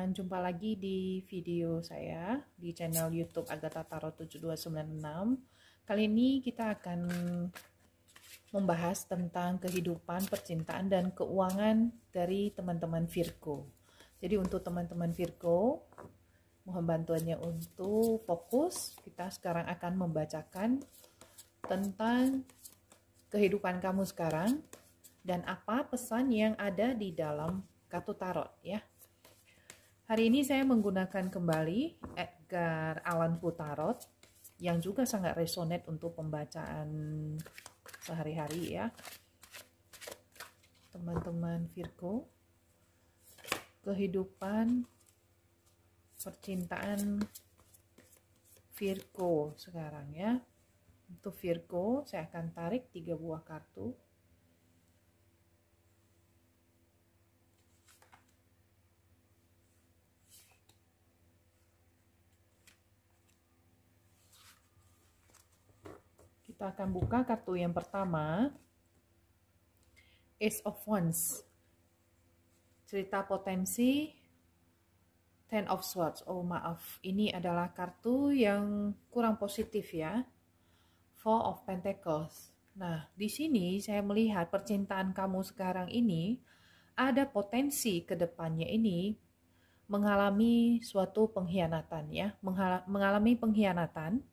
Jumpa lagi di video saya di channel YouTube Agatha Tarot 7296. Kali ini kita akan membahas tentang kehidupan, percintaan, dan keuangan dari teman-teman Virgo. Jadi untuk teman-teman Virgo, mohon bantuannya untuk fokus. Kita sekarang akan membacakan tentang kehidupan kamu sekarang dan apa pesan yang ada di dalam kartu tarot ya. Hari ini saya menggunakan kembali Edgar Allan Poe Tarot yang juga sangat resonate untuk pembacaan sehari-hari ya. Teman-teman Virgo, kehidupan percintaan Virgo sekarang ya. Untuk Virgo saya akan tarik 3 buah kartu. Kita akan buka kartu yang pertama, Ace of Wands. Cerita potensi, Ten of Swords. Oh maaf, ini adalah kartu yang kurang positif ya. Four of Pentacles. Nah, di sini saya melihat percintaan kamu sekarang ini ada potensi ke depannya ini mengalami suatu pengkhianatan ya, mengalami pengkhianatan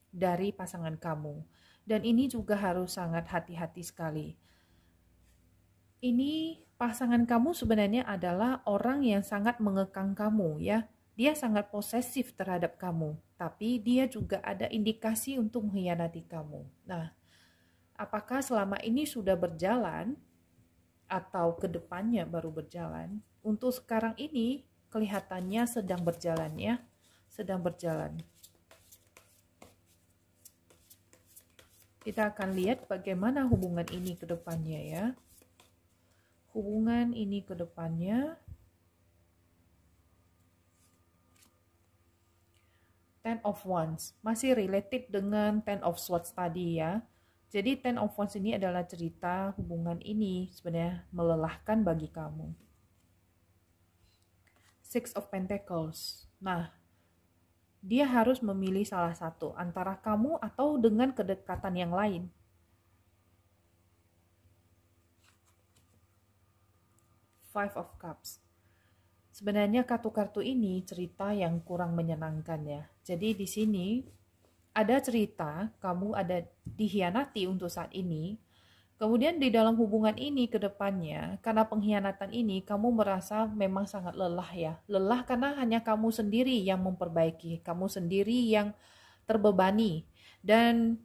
dari pasangan kamu. Dan ini juga harus sangat hati-hati sekali. Ini pasangan kamu sebenarnya adalah orang yang sangat mengekang kamu ya. Dia sangat posesif terhadap kamu, tapi dia juga ada indikasi untuk mengkhianati kamu. Nah, apakah selama ini sudah berjalan atau kedepannya baru berjalan? Untuk sekarang ini kelihatannya sedang berjalan ya, sedang berjalan. Kita akan lihat bagaimana hubungan ini ke depannya ya. Hubungan ini ke depannya. Ten of Wands. Masih related dengan Ten of Swords tadi ya. Jadi Ten of Wands ini adalah cerita hubungan ini sebenarnya melelahkan bagi kamu. Six of Pentacles. Nah, dia harus memilih salah satu antara kamu atau dengan kedekatan yang lain. Five of Cups. Sebenarnya kartu-kartu ini cerita yang kurang menyenangkan ya. Jadi di sini ada cerita kamu ada dikhianati untuk saat ini. Kemudian di dalam hubungan ini ke depannya, karena pengkhianatan ini kamu merasa memang sangat lelah ya. Lelah karena hanya kamu sendiri yang memperbaiki, kamu sendiri yang terbebani. Dan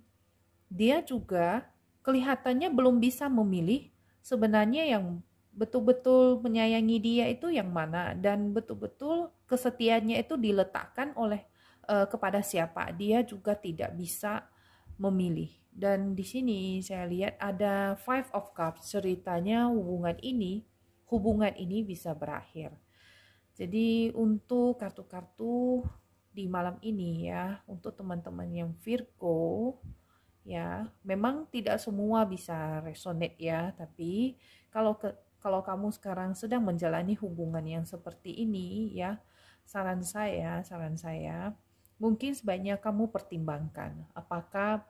dia juga kelihatannya belum bisa memilih sebenarnya yang betul-betul menyayangi dia itu yang mana. Dan betul-betul kesetiaannya itu diletakkan oleh kepada siapa. Dia juga tidak bisa memilih. Dan di sini saya lihat ada Five of Cups, ceritanya hubungan ini bisa berakhir. Jadi untuk kartu-kartu di malam ini ya, untuk teman-teman yang Virgo ya, memang tidak semua bisa resonate ya, tapi kalau kamu sekarang sedang menjalani hubungan yang seperti ini ya, saran saya mungkin sebaiknya kamu pertimbangkan apakah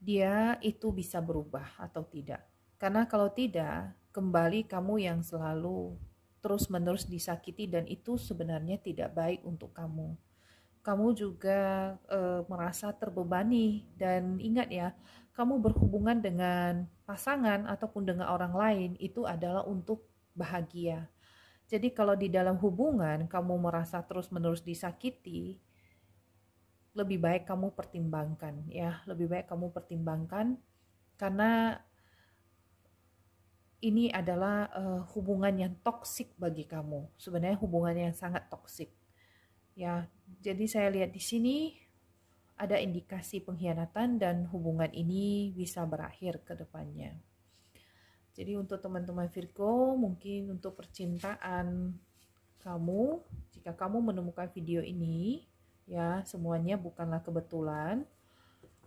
dia itu bisa berubah atau tidak. Karena kalau tidak, kembali kamu yang selalu terus-menerus disakiti dan itu sebenarnya tidak baik untuk kamu. Kamu juga merasa terbebani dan ingat ya, kamu berhubungan dengan pasangan ataupun dengan orang lain itu adalah untuk bahagia. Jadi kalau di dalam hubungan kamu merasa terus-menerus disakiti, lebih baik kamu pertimbangkan ya, lebih baik kamu pertimbangkan karena ini adalah hubungan yang toksik bagi kamu. Sebenarnya hubungan yang sangat toksik. Ya, jadi saya lihat di sini ada indikasi pengkhianatan dan hubungan ini bisa berakhir ke depannya. Jadi untuk teman-teman Virgo, mungkin untuk percintaan kamu, jika kamu menemukan video ini, ya, semuanya bukanlah kebetulan.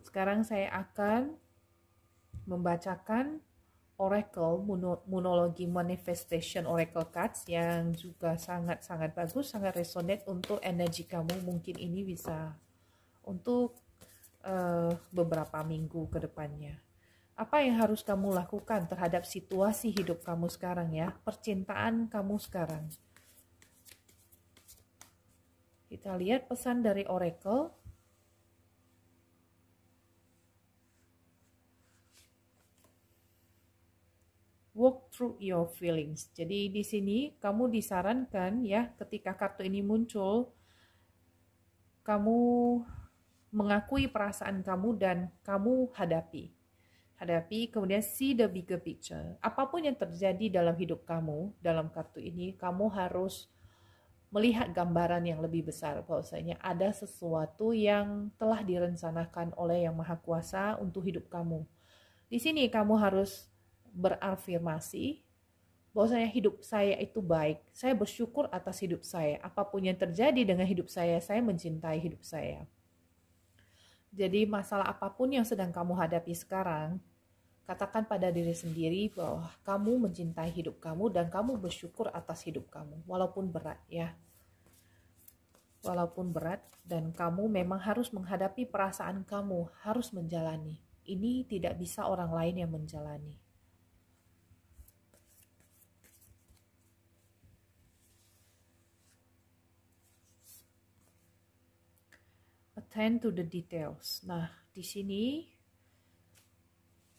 Sekarang saya akan membacakan Oracle, Moonology Manifestation Oracle Cards yang juga sangat-sangat bagus, sangat resonate untuk energi kamu. Mungkin ini bisa untuk beberapa minggu ke depannya. Apa yang harus kamu lakukan terhadap situasi hidup kamu sekarang ya, percintaan kamu sekarang. Kita lihat pesan dari Oracle. Walk through your feelings. Jadi di sini kamu disarankan ya, ketika kartu ini muncul, kamu mengakui perasaan kamu dan kamu hadapi, kemudian see the bigger picture. Apapun yang terjadi dalam hidup kamu, dalam kartu ini, kamu harus melihat gambaran yang lebih besar, bahwasanya ada sesuatu yang telah direncanakan oleh Yang Maha Kuasa untuk hidup kamu. Di sini kamu harus berafirmasi bahwasanya hidup saya itu baik. Saya bersyukur atas hidup saya. Apapun yang terjadi dengan hidup saya mencintai hidup saya. Jadi masalah apapun yang sedang kamu hadapi sekarang, katakan pada diri sendiri bahwa kamu mencintai hidup kamu dan kamu bersyukur atas hidup kamu. Walaupun berat ya. Walaupun berat, dan kamu memang harus menghadapi perasaan kamu, harus menjalani. Ini tidak bisa orang lain yang menjalani. Attend to the details. Nah, di sini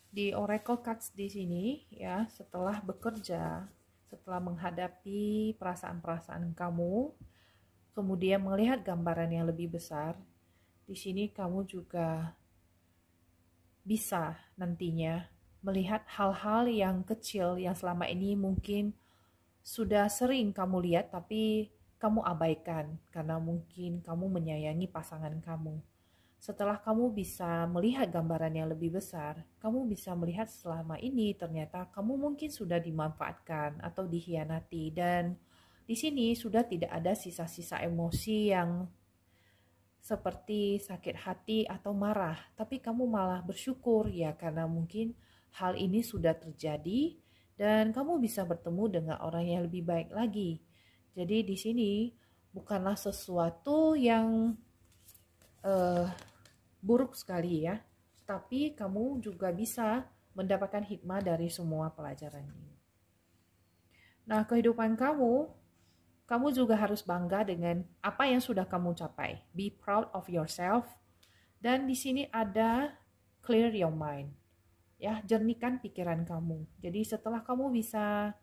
di Oracle Cards di sini ya, setelah bekerja, setelah menghadapi perasaan-perasaan kamu, kemudian melihat gambaran yang lebih besar, di sini kamu juga bisa nantinya melihat hal-hal yang kecil yang selama ini mungkin sudah sering kamu lihat tapi kamu abaikan karena mungkin kamu menyayangi pasangan kamu. Setelah kamu bisa melihat gambaran yang lebih besar, kamu bisa melihat selama ini ternyata kamu mungkin sudah dimanfaatkan atau dikhianati, dan di sini sudah tidak ada sisa-sisa emosi yang seperti sakit hati atau marah, tapi kamu malah bersyukur ya karena mungkin hal ini sudah terjadi dan kamu bisa bertemu dengan orang yang lebih baik lagi. Jadi di sini bukanlah sesuatu yang buruk sekali ya, tapi kamu juga bisa mendapatkan hikmah dari semua pelajaran ini. Nah, kehidupan kamu juga harus bangga dengan apa yang sudah kamu capai. Be proud of yourself. Dan di sini ada clear your mind. Ya, jernihkan pikiran kamu. Jadi setelah kamu bisa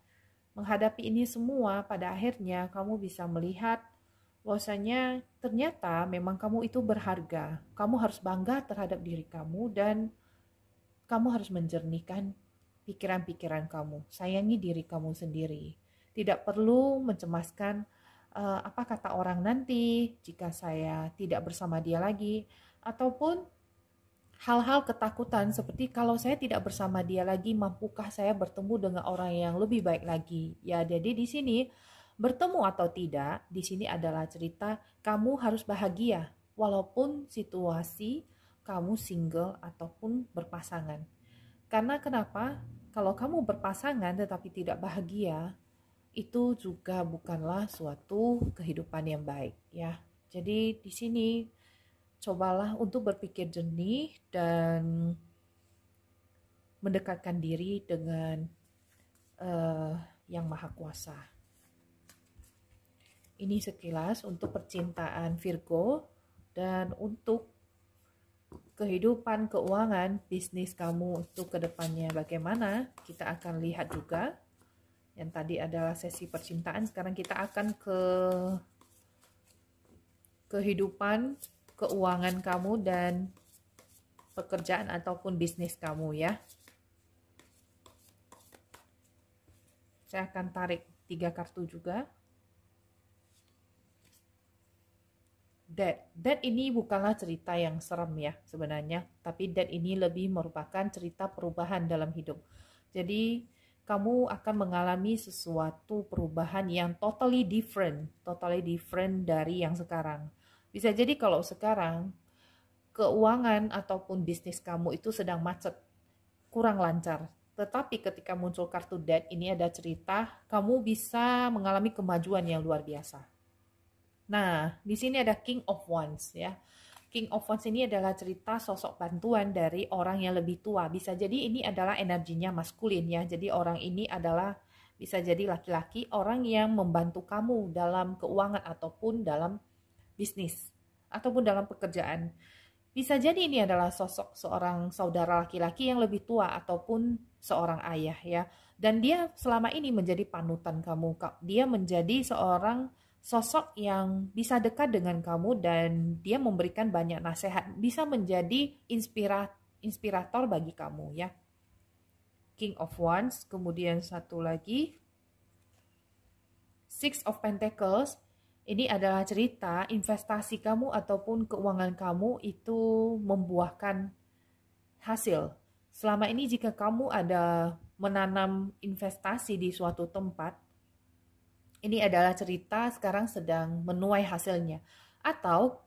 menghadapi ini semua, pada akhirnya kamu bisa melihat bahwasanya ternyata memang kamu itu berharga. Kamu harus bangga terhadap diri kamu dan kamu harus menjernihkan pikiran-pikiran kamu. Sayangi diri kamu sendiri. Tidak perlu mencemaskan apa kata orang nanti jika saya tidak bersama dia lagi, ataupun hal-hal ketakutan seperti kalau saya tidak bersama dia lagi, mampukah saya bertemu dengan orang yang lebih baik lagi? Ya, jadi di sini bertemu atau tidak, di sini adalah cerita kamu harus bahagia walaupun situasi kamu single ataupun berpasangan. Karena kenapa? Kalau kamu berpasangan tetapi tidak bahagia, itu juga bukanlah suatu kehidupan yang baik ya. Jadi di sini cobalah untuk berpikir jernih dan mendekatkan diri dengan Yang Maha Kuasa. Ini sekilas untuk percintaan Virgo, dan untuk kehidupan keuangan bisnis kamu untuk kedepannya bagaimana, kita akan lihat juga. Yang tadi adalah sesi percintaan, sekarang kita akan ke kehidupan keuangan kamu dan pekerjaan ataupun bisnis kamu ya. Saya akan tarik 3 kartu juga. Death ini bukanlah cerita yang serem ya sebenarnya, tapi death ini lebih merupakan cerita perubahan dalam hidup. Jadi kamu akan mengalami sesuatu perubahan yang totally different dari yang sekarang. Bisa jadi kalau sekarang keuangan ataupun bisnis kamu itu sedang macet, kurang lancar. Tetapi ketika muncul kartu Death, ini ada cerita kamu bisa mengalami kemajuan yang luar biasa. Nah, di sini ada King of Wands ya. King of Wands ini adalah cerita sosok bantuan dari orang yang lebih tua. Bisa jadi ini adalah energinya maskulin ya. Jadi orang ini adalah bisa jadi laki-laki, orang yang membantu kamu dalam keuangan ataupun dalam bisnis ataupun dalam pekerjaan. Bisa jadi ini adalah sosok seorang saudara laki-laki yang lebih tua ataupun seorang ayah ya. Dan dia selama ini menjadi panutan kamu. Dia menjadi seorang sosok yang bisa dekat dengan kamu dan dia memberikan banyak nasihat. Bisa menjadi inspirator bagi kamu ya. King of Wands, kemudian satu lagi Six of Pentacles. Ini adalah cerita investasi kamu ataupun keuangan kamu itu membuahkan hasil. Selama ini jika kamu ada menanam investasi di suatu tempat, ini adalah cerita sekarang sedang menuai hasilnya. Atau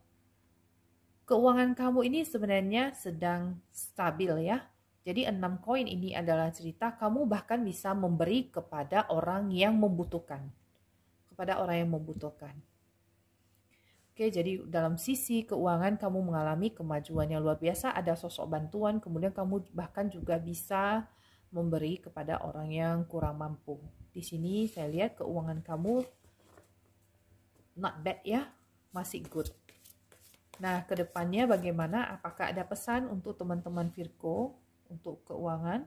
keuangan kamu ini sebenarnya sedang stabil ya. Jadi 6 koin ini adalah cerita kamu bahkan bisa memberi kepada orang yang membutuhkan. Kepada orang yang membutuhkan. Oke, jadi dalam sisi keuangan kamu mengalami kemajuan yang luar biasa, ada sosok bantuan, kemudian kamu bahkan juga bisa memberi kepada orang yang kurang mampu. Di sini saya lihat keuangan kamu not bad ya, masih good. Nah, kedepannya bagaimana? Apakah ada pesan untuk teman-teman Virgo untuk keuangan?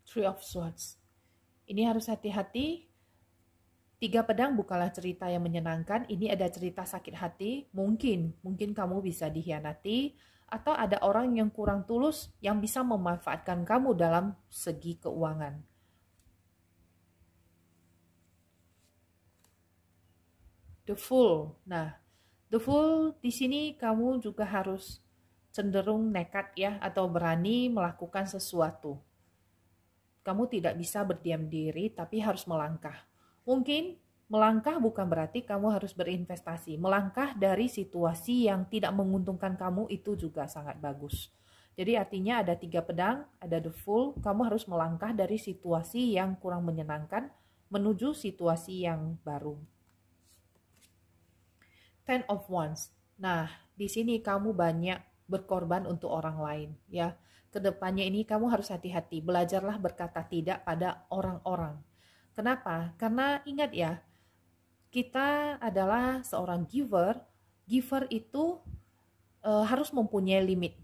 Three of Swords. Ini harus hati-hati. 3 pedang bukanlah cerita yang menyenangkan. Ini ada cerita sakit hati. Mungkin kamu bisa dikhianati atau ada orang yang kurang tulus yang bisa memanfaatkan kamu dalam segi keuangan. The Fool. Nah, The Fool di sini kamu juga harus cenderung nekat ya atau berani melakukan sesuatu. Kamu tidak bisa berdiam diri tapi harus melangkah. Mungkin melangkah bukan berarti kamu harus berinvestasi. Melangkah dari situasi yang tidak menguntungkan kamu itu juga sangat bagus. Jadi artinya ada 3 pedang, ada The Fool. Kamu harus melangkah dari situasi yang kurang menyenangkan menuju situasi yang baru. Ten of Wands. Nah, di sini kamu banyak berkorban untuk orang lain ya. Kedepannya ini kamu harus hati-hati. Belajarlah berkata tidak pada orang-orang. Kenapa? Karena ingat ya, kita adalah seorang giver. Giver itu harus mempunyai limit.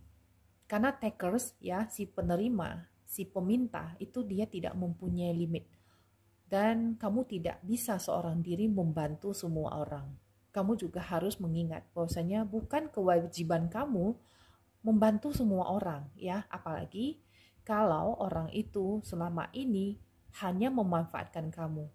Karena takers ya, si penerima, si peminta itu dia tidak mempunyai limit. Dan kamu tidak bisa seorang diri membantu semua orang. Kamu juga harus mengingat bahwasanya bukan kewajiban kamu membantu semua orang ya, apalagi kalau orang itu selama ini hanya memanfaatkan kamu.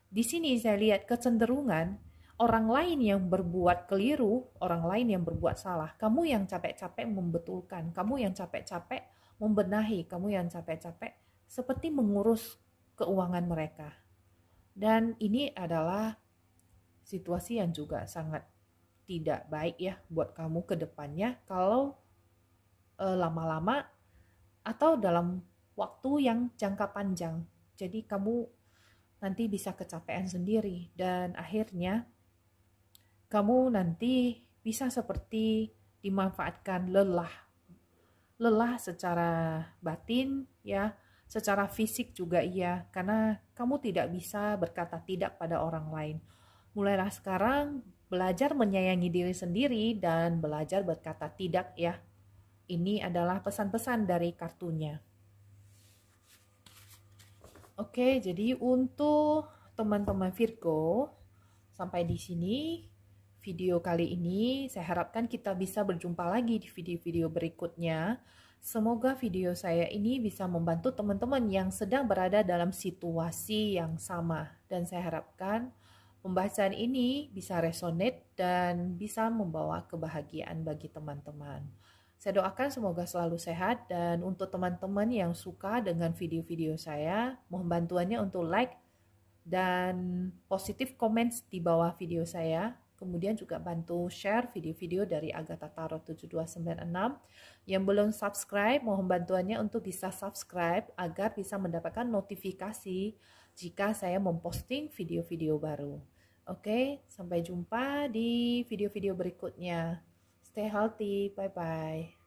Di sini saya lihat kecenderungan orang lain yang berbuat keliru, orang lain yang berbuat salah, kamu yang capek-capek membetulkan, kamu yang capek-capek membenahi, kamu yang capek-capek seperti mengurus keuangan mereka. Dan ini adalah situasi yang juga sangat tidak baik ya buat kamu ke depannya kalau lama-lama atau dalam waktu yang jangka panjang. Jadi kamu nanti bisa kecapean sendiri dan akhirnya kamu nanti bisa seperti dimanfaatkan lelah. Lelah secara batin ya, secara fisik juga iya, karena kamu tidak bisa berkata tidak pada orang lain. Mulailah sekarang belajar menyayangi diri sendiri dan belajar berkata tidak ya. Ini adalah pesan-pesan dari kartunya. Oke, jadi untuk teman-teman Virgo, sampai di sini video kali ini. Saya harapkan kita bisa berjumpa lagi di video-video berikutnya. Semoga video saya ini bisa membantu teman-teman yang sedang berada dalam situasi yang sama. Dan saya harapkan pembahasan ini bisa resonate dan bisa membawa kebahagiaan bagi teman-teman. Saya doakan semoga selalu sehat, dan untuk teman-teman yang suka dengan video-video saya, mohon bantuannya untuk like dan positif comments di bawah video saya. Kemudian juga bantu share video-video dari Agatha Tarot 7296. Yang belum subscribe, mohon bantuannya untuk bisa subscribe agar bisa mendapatkan notifikasi jika saya memposting video-video baru. Oke, sampai jumpa di video-video berikutnya. Stay healthy, bye-bye.